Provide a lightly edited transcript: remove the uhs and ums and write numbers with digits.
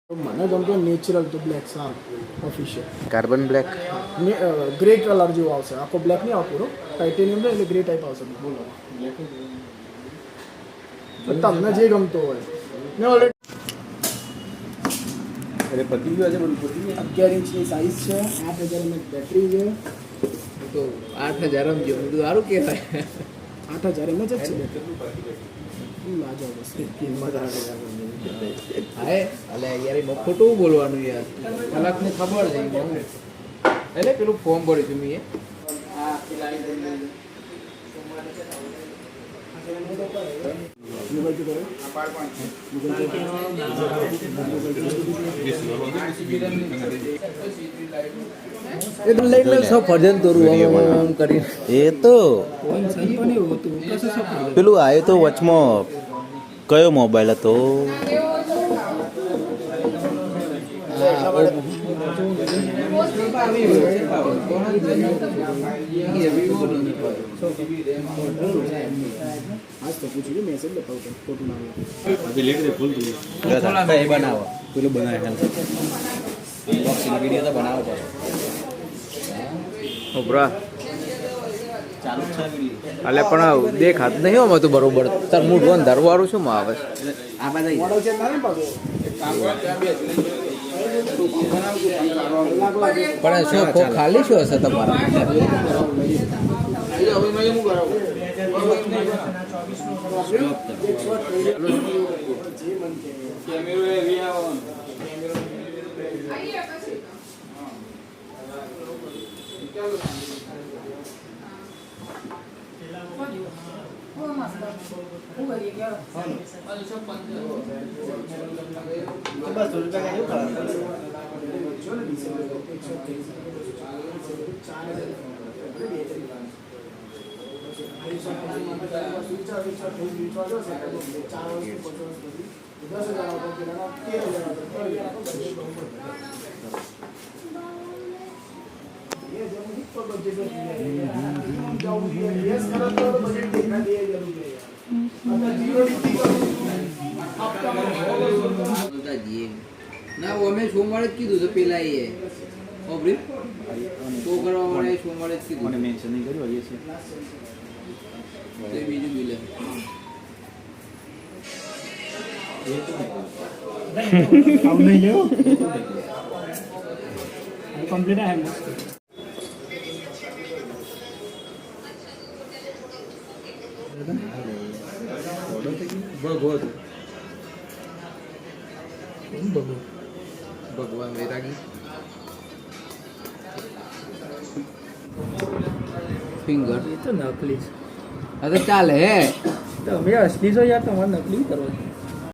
મને ગમતો નેચરલ તો બ્લેક સારું official carbon black grey colour જેવો આવશે આખો બ્લેક નહીં આવે પૂરો ટાઇટેનિયમ છે એટલે ગ્રે ટાઈપ આવશે બોલો તમને જે ગમતો હોય ને ઓલરેડી અરે પતી ગયું આજે બધું પતી ગયું 11 ઇંચની સાઇઝ છે 8000 mAh બેટરી છે તો 8000 એમ જેવું બધું સારું કહેવાય 8000 mAh જ છે બેટરી લાજવાબ છે કિંમત હાય અલે યાર એમાં ખોટું બોલવાનું યાર કલાકને ખબર છે એટલે પેલું ફોર્મ ભર્યું છું મેં એ તો લઈ લે સફરજન તોરું આમ કરી એ તો પેલું આવ્યું તો વચમાં કયો મોબાઈલ હતો બનાવો પેલું બનાવે વિડીયો તો બનાવો ઉભરા એટલે પણ દેખાત નહીં આમાં તો બરોબર તાર મૂળ અંધારવાળું શું માં આવે પણ શું ખાલી શું હશે તમારા ના અમે સોમવારે જ કીધું તો પેલા એ ઓબરી તો કરવા વાળે સોમવારે જ કીધું મને મેન્શન નહીં કર્યું હજી છે તો બીજું બિલ कंप्लीट है ભગવાન વૈરાગી ફિંગર ये तो नकली હા તો ચાલે હે तो मैं असली सो यार तुम्हारा नकली करो